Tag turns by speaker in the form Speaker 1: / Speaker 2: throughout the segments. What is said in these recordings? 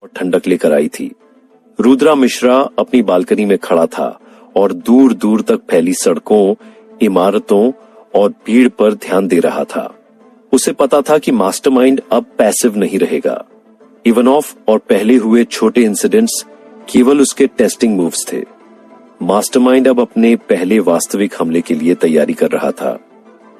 Speaker 1: और ठंडक लेकर आई थी। रुद्रा मिश्रा अपनी बालकनी में खड़ा था और दूर दूर तक फैली सड़कों, इमारतों और भीड़ पर ध्यान दे रहा था। उसे पता था कि मास्टरमाइंड अब पैसिव नहीं रहेगा। इवानोव और पहले हुए छोटे इंसिडेंट्स केवल उसके टेस्टिंग मूव्स थे। मास्टरमाइंड अब अपने पहले वास्तविक हमले के लिए तैयारी कर रहा था।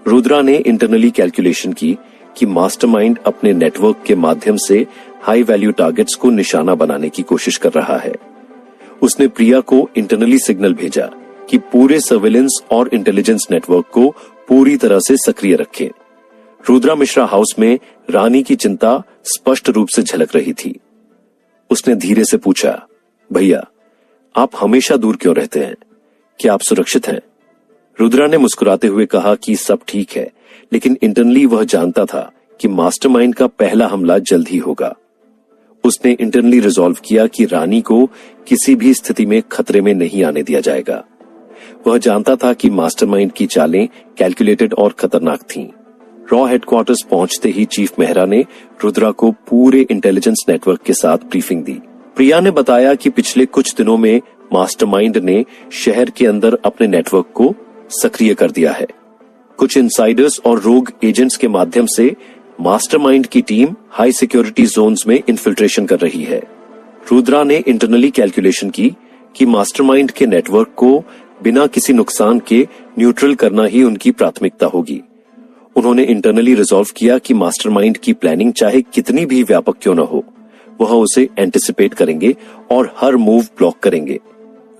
Speaker 1: रुद्रा ने इंटरनली कैलकुलेशन की कि मास्टरमाइंड अपने नेटवर्क के माध्यम से हाई वैल्यू टारगेट्स को निशाना बनाने की कोशिश कर रहा है। उसने प्रिया को इंटरनली सिग्नल भेजा कि पूरे सर्वेलेंस और इंटेलिजेंस नेटवर्क को पूरी तरह से सक्रिय रखें। रुद्रा मिश्रा हाउस में रानी की चिंता स्पष्ट रूप से झलक रही थी। उसने धीरे से पूछा, भैया आप हमेशा दूर क्यों रहते हैं? क्या आप सुरक्षित हैं? रुद्रा ने मुस्कुराते हुए कहा कि सब ठीक है, लेकिन इंटरनली वह जानता था कि मास्टरमाइंड का पहला हमला जल्द ही होगा। उसने इंटरनली रिजॉल्व किया कि रानी को किसी भी स्थिति में खतरे में नहीं आने दिया जाएगा। वह जानता था कि मास्टरमाइंड की चालें कैलकुलेटेड और खतरनाक थीं। रॉ हेडक्वार्टर्स पहुंचते ही चीफ मेहरा ने रुद्रा को पूरे इंटेलिजेंस नेटवर्क के साथ ब्रीफिंग दी। प्रिया ने बताया कि पिछले कुछ दिनों में मास्टरमाइंड ने शहर के अंदर अपने नेटवर्क को सक्रिय कर दिया है। कुछ इनसाइडर्स और रोग एजेंट्स के माध्यम से मास्टरमाइंड की टीम हाई सिक्योरिटी जोन्स में इन्फिल्ट्रेशन कर रही है। रुद्रा ने इंटरनली कैलकुलेशन की कि मास्टरमाइंड के नेटवर्क को बिना किसी नुकसान के न्यूट्रल करना ही उनकी प्राथमिकता होगी। उन्होंने इंटरनली रिजॉल्व किया कि मास्टरमाइंड की प्लानिंग चाहे कितनी भी व्यापक क्यों न हो, वह उसे एंटिसिपेट करेंगे और हर मूव ब्लॉक करेंगे।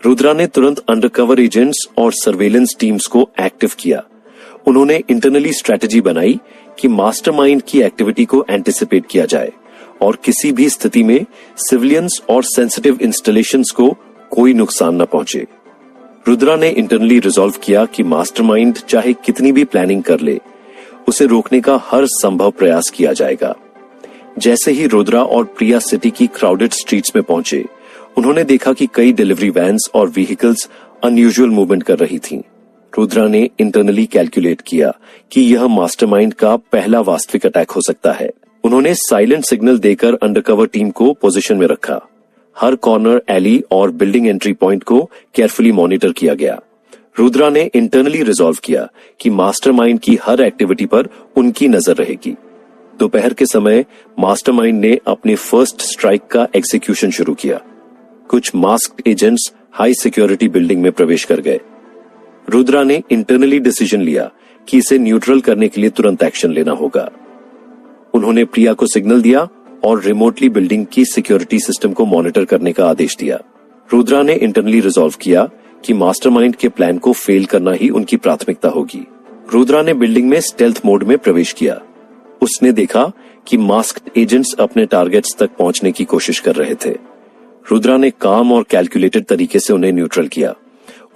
Speaker 1: रुद्रा ने तुरंत अंडरकवर एजेंट्स और सर्वेलेंस टीम्स को एक्टिव किया। उन्होंने इंटरनली स्ट्रेटजी बनाई कि मास्टरमाइंड की एक्टिविटी को एंटिसिपेट किया जाए और किसी भी स्थिति में सिविलियंस और सेंसिटिव इंस्टॉलेशंस को कोई नुकसान न पहुंचे। रुद्रा ने इंटरनली रिजॉल्व किया कि मास्टरमाइंड चाहे कितनी भी प्लानिंग कर ले, उसे रोकने का हर संभव प्रयास किया जाएगा। जैसे ही रुद्रा और प्रिया सिटी की क्राउडेड स्ट्रीट्स में पहुंचे, उन्होंने देखा कि कई डिलीवरी वैन्स और व्हीकल्स अनयूजुअल मूवमेंट कर रही थीं। रुद्रा ने इंटरनली कैलकुलेट किया कि यह मास्टरमाइंड का पहला वास्तविक अटैक हो सकता है। उन्होंने साइलेंट सिग्नल देकर अंडरकवर टीम को पोजीशन में रखा। हर कॉर्नर, एली और बिल्डिंग एंट्री पॉइंट को केयरफुली मॉनिटर किया गया। रुद्रा ने इंटरनली रिजॉल्व किया कि मास्टरमाइंड की हर एक्टिविटी पर उनकी नजर रहेगी। दोपहर के समय मास्टरमाइंड ने अपने फर्स्ट स्ट्राइक का एग्जीक्यूशन शुरू किया। कुछ masked agents high security building में प्रवेश कर गए। रुद्रा ने इंटरनली डिसीजन लिया कि इसे न्यूट्रल करने के लिए तुरंत एक्शन लेना होगा। उन्होंने प्रिया को सिग्नल दिया और रिमोटली बिल्डिंग की सिक्योरिटी सिस्टम को मॉनिटर करने का आदेश दिया। रुद्रा ने इंटरनली रिजॉल्व किया कि मास्टरमाइंड के प्लान को फेल करना ही उनकी प्राथमिकता होगी। रुद्रा ने बिल्डिंग में स्टेल्थ मोड में प्रवेश किया। उसने देखा कि मास्क्ड एजेंट्स अपने टारगेट्स तक पहुंचने की कोशिश कर रहे थे। रुद्रा ने काम और कैलकुलेटेड तरीके से उन्हें न्यूट्रल किया।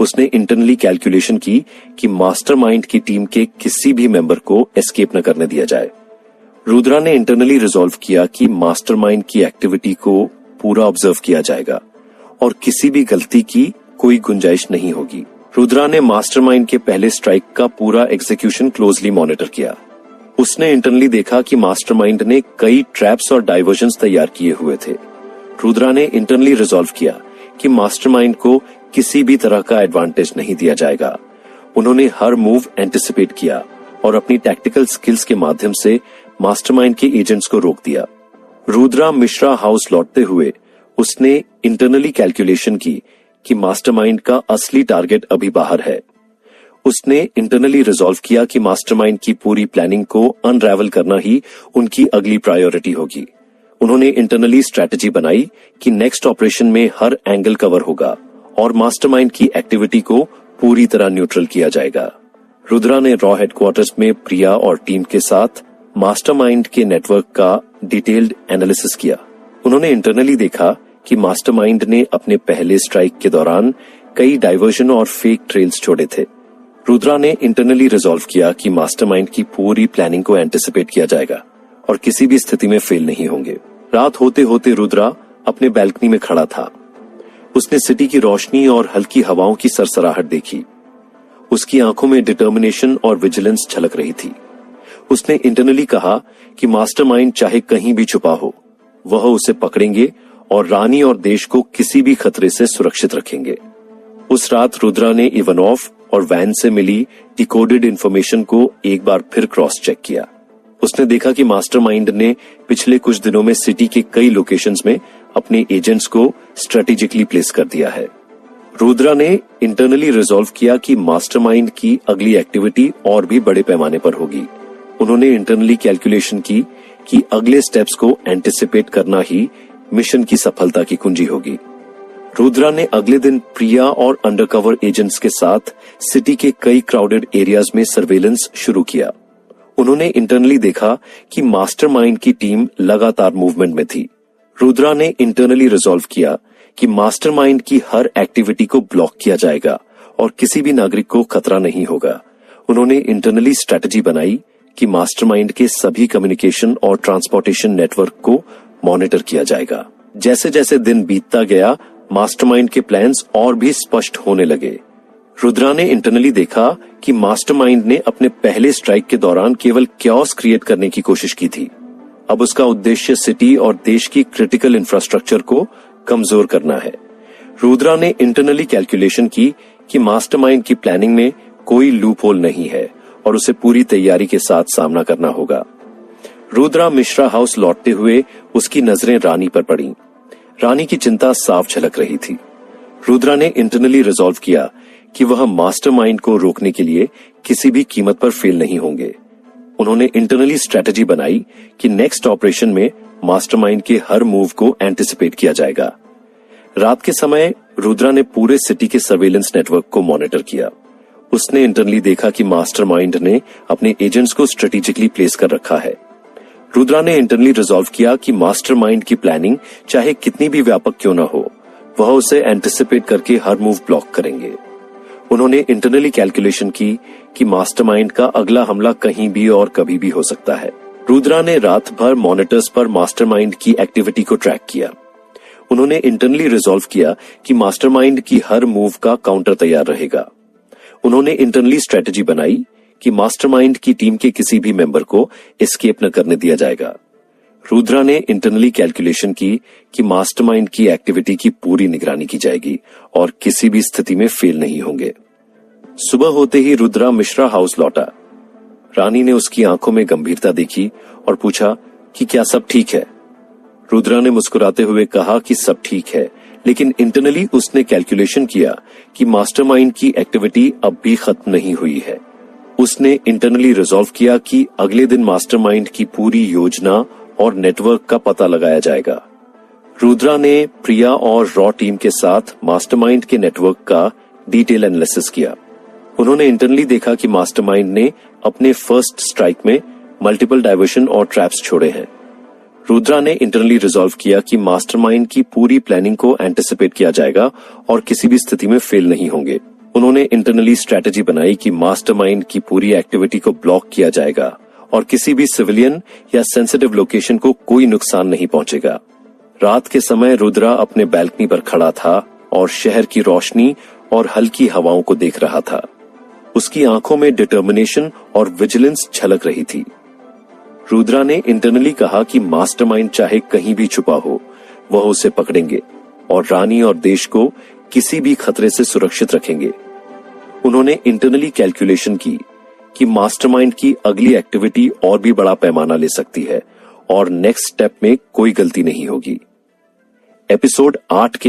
Speaker 1: उसने इंटरनली कैलकुलेशन की कि मास्टरमाइंड की टीम के किसी भी मेंबर को एस्केप न करने दिया जाए। रुद्रा ने इंटरनली रिजॉल्व किया कि मास्टरमाइंड की एक्टिविटी को पूरा ऑब्जर्व किया जाएगा और किसी भी गलती की कोई गुंजाइश नहीं होगी। रुद्रा ने मास्टरमाइंड के पहले स्ट्राइक का पूरा एग्जीक्यूशन क्लोजली मॉनिटर किया। उसने इंटरनली देखा कि मास्टरमाइंड ने कई ट्रैप्स और डाइवर्जन्स तैयार किए हुए थे। रुद्रा ने इंटरनली रिजॉल्व किया कि मास्टरमाइंड को किसी भी तरह का एडवांटेज नहीं दिया जाएगा। उन्होंने हर मूव एंटिसिपेट किया और अपनी टैक्टिकल स्किल्स के माध्यम से मास्टरमाइंड के एजेंट्स को रोक दिया। रुद्रा मिश्रा हाउस लौटते हुए उसने इंटरनली कैलकुलेशन की कि मास्टरमाइंड का असली टारगेट अभी बाहर है। उसने इंटरनली रिजॉल्व किया कि मास्टरमाइंड की पूरी प्लानिंग को अनरैवल करना ही उनकी अगली प्रायोरिटी होगी। उन्होंने इंटरनली स्ट्रेटजी बनाई कि नेक्स्ट ऑपरेशन में हर एंगल कवर होगा और मास्टरमाइंड की एक्टिविटी को पूरी तरह न्यूट्रल किया जाएगा। रुद्रा ने रॉ हेडक्वार्टर्स में प्रिया और टीम के साथ मास्टरमाइंड के नेटवर्क का डिटेल्ड एनालिसिस किया। उन्होंने इंटरनली देखा कि मास्टरमाइंड ने अपने पहले स्ट्राइक के दौरान कई डाइवर्जन और फेक ट्रेल्स छोड़े थे। रुद्रा ने इंटरनली रिजॉल्व किया कि मास्टरमाइंड की पूरी प्लानिंग को एंटिसिपेट किया जाएगा और किसी भी स्थिति में फेल नहीं होंगे। रात होते होते रुद्रा अपने बैल्कनी में खड़ा था। उसने सिटी की रोशनी और हल्की हवाओं की सरसराहट देखी। उसकी आंखों में डिटर्मिनेशन और विजिलेंस झलक रही थी। उसने इंटरनली कहा कि मास्टरमाइंड चाहे कहीं भी छुपा हो, वह उसे पकड़ेंगे और रानी और देश को किसी भी खतरे से सुरक्षित रखेंगे। उस रात रुद्रा ने इवानोव और वैन से मिली डिकोडेड इंफॉर्मेशन को एक बार फिर क्रॉस चेक किया। उसने देखा कि मास्टरमाइंड ने पिछले कुछ दिनों में सिटी के कई लोकेशंस में अपने एजेंट्स को स्ट्रेटेजिकली प्लेस कर दिया है। रुद्रा ने इंटरनली रिजॉल्व किया कि मास्टरमाइंड की अगली एक्टिविटी और भी बड़े पैमाने पर होगी। उन्होंने इंटरनली कैलकुलेशन की कि अगले स्टेप्स को एंटिसिपेट करना ही मिशन की सफलता की कुंजी होगी। रुद्रा ने अगले दिन प्रिया और अंडरकवर एजेंट्स के साथ सिटी के कई क्राउडेड एरियाज में सर्वेलेंस शुरू किया। उन्होंने इंटरनली देखा कि मास्टरमाइंड की टीम लगातार मूवमेंट में थी। रुद्रा ने इंटरनली रिजॉल्व किया कि मास्टरमाइंड की हर एक्टिविटी को ब्लॉक किया जाएगा और किसी भी नागरिक को खतरा नहीं होगा। उन्होंने इंटरनली स्ट्रेटजी बनाई कि मास्टरमाइंड के सभी कम्युनिकेशन और ट्रांसपोर्टेशन नेटवर्क को मॉनिटर किया जाएगा। जैसे जैसे दिन बीतता गया, मास्टरमाइंड के प्लान्स और भी स्पष्ट होने लगे। रुद्रा ने इंटरनली देखा कि मास्टरमाइंड ने अपने पहले स्ट्राइक के दौरान केवल क्योस क्रिएट करने की कोशिश की थी। अब उसका उद्देश्य सिटी और देश की क्रिटिकल इंफ्रास्ट्रक्चर को कमजोर करना है। रुद्रा ने इंटरनली कैलकुलेशन की कि मास्टरमाइंड की प्लानिंग में कोई लूप होल नहीं है और उसे पूरी तैयारी के साथ सामना करना होगा। रुद्रा मिश्रा हाउस लौटते हुए उसकी नजरें रानी पर पड़ी। रानी की चिंता साफ झलक रही थी। रुद्रा ने इंटरनली रिजॉल्व किया कि वह मास्टरमाइंड को रोकने के लिए किसी भी कीमत पर फेल नहीं होंगे। उन्होंने इंटरनली स्ट्रेटजी बनाई कि नेक्स्ट ऑपरेशन में मास्टरमाइंड के हर मूव को एंटिसिपेट किया जाएगा। रात के समय रुद्रा ने पूरे सिटी के सर्वेलेंस नेटवर्क को मॉनिटर किया। उसने इंटरनली देखा कि मास्टरमाइंड ने अपने एजेंट्स को स्ट्रेटेजिकली प्लेस कर रखा है। रुद्रा ने इंटरनली रिजॉल्व किया कि मास्टरमाइंड की प्लानिंग चाहे कितनी भी व्यापक क्यों ना हो, वह उसे एंटिसिपेट करके हर मूव ब्लॉक करेंगे। उन्होंने इंटरनली कैलकुलेशन की कि मास्टरमाइंड का अगला हमला कहीं भी और कभी भी हो सकता है। रुद्रा ने रात भर मॉनिटर्स पर मास्टरमाइंड की एक्टिविटी को ट्रैक किया। उन्होंने इंटरनली रिजॉल्व किया कि मास्टरमाइंड की हर मूव का काउंटर तैयार रहेगा। उन्होंने इंटरनली स्ट्रेटजी बनाई कि मास्टरमाइंड की टीम के किसी भी मेंबर को एस्केप न करने दिया जाएगा। रुद्रा ने इंटरनली कैलकुलेशन की कि मास्टरमाइंड की एक्टिविटी की पूरी निगरानी की जाएगी और किसी भी स्थिति में फेल नहीं होंगे। सुबह होते ही रुद्रा मिश्रा हाउस लौटा। रानी ने उसकी आंखों में गंभीरता देखी और पूछा कि क्या सब ठीक है। रुद्रा ने मुस्कुराते हुए कहा कि सब ठीक है, लेकिन इंटरनली उसने कैलकुलेशन किया कि मास्टरमाइंड की एक्टिविटी अब भी खत्म नहीं हुई है। उसने इंटरनली रिजॉल्व किया कि अगले दिन मास्टरमाइंड की पूरी योजना और नेटवर्क का पता लगाया जाएगा। रुद्रा ने प्रिया और रॉ टीम के साथ मास्टरमाइंड के नेटवर्क का डिटेल एनालिसिस किया। उन्होंने इंटरनली देखा कि मास्टरमाइंड ने अपने फर्स्ट स्ट्राइक में मल्टीपल डाइवर्शन और ट्रैप्स छोड़े हैं। रुद्रा ने इंटरनली रिजॉल्व किया कि मास्टरमाइंड की पूरी प्लानिंग को एंटिसिपेट किया जाएगा और किसी भी स्थिति में फेल नहीं होंगे। उन्होंने इंटरनली स्ट्रेटजी बनाई कि मास्टरमाइंड की पूरी एक्टिविटी को ब्लॉक किया जाएगा और किसी भी सिविलियन या सेंसिटिव लोकेशन को कोई नुकसान नहीं पहुंचेगा। रात के समय रुद्रा अपने बैल्कनी पर खड़ा था और शहर की रोशनी और हल्की हवाओं को देख रहा था। उसकी आंखों में डिटर्मिनेशन और विजिलेंस झलक रही थी। रुद्रा ने इंटरनली कहा कि मास्टरमाइंड चाहे कहीं भी छुपा हो, वह उसे पकड़ेंगे और रानी और देश को किसी भी खतरे से सुरक्षित रखेंगे। उन्होंने इंटरनली कैलकुलेशन की कि मास्टरमाइंड की अगली एक्टिविटी और भी बड़ा पैमाना ले सकती है और नेक्स्ट स्टेप में कोई गलती नहीं होगी। एपिसोड 8 के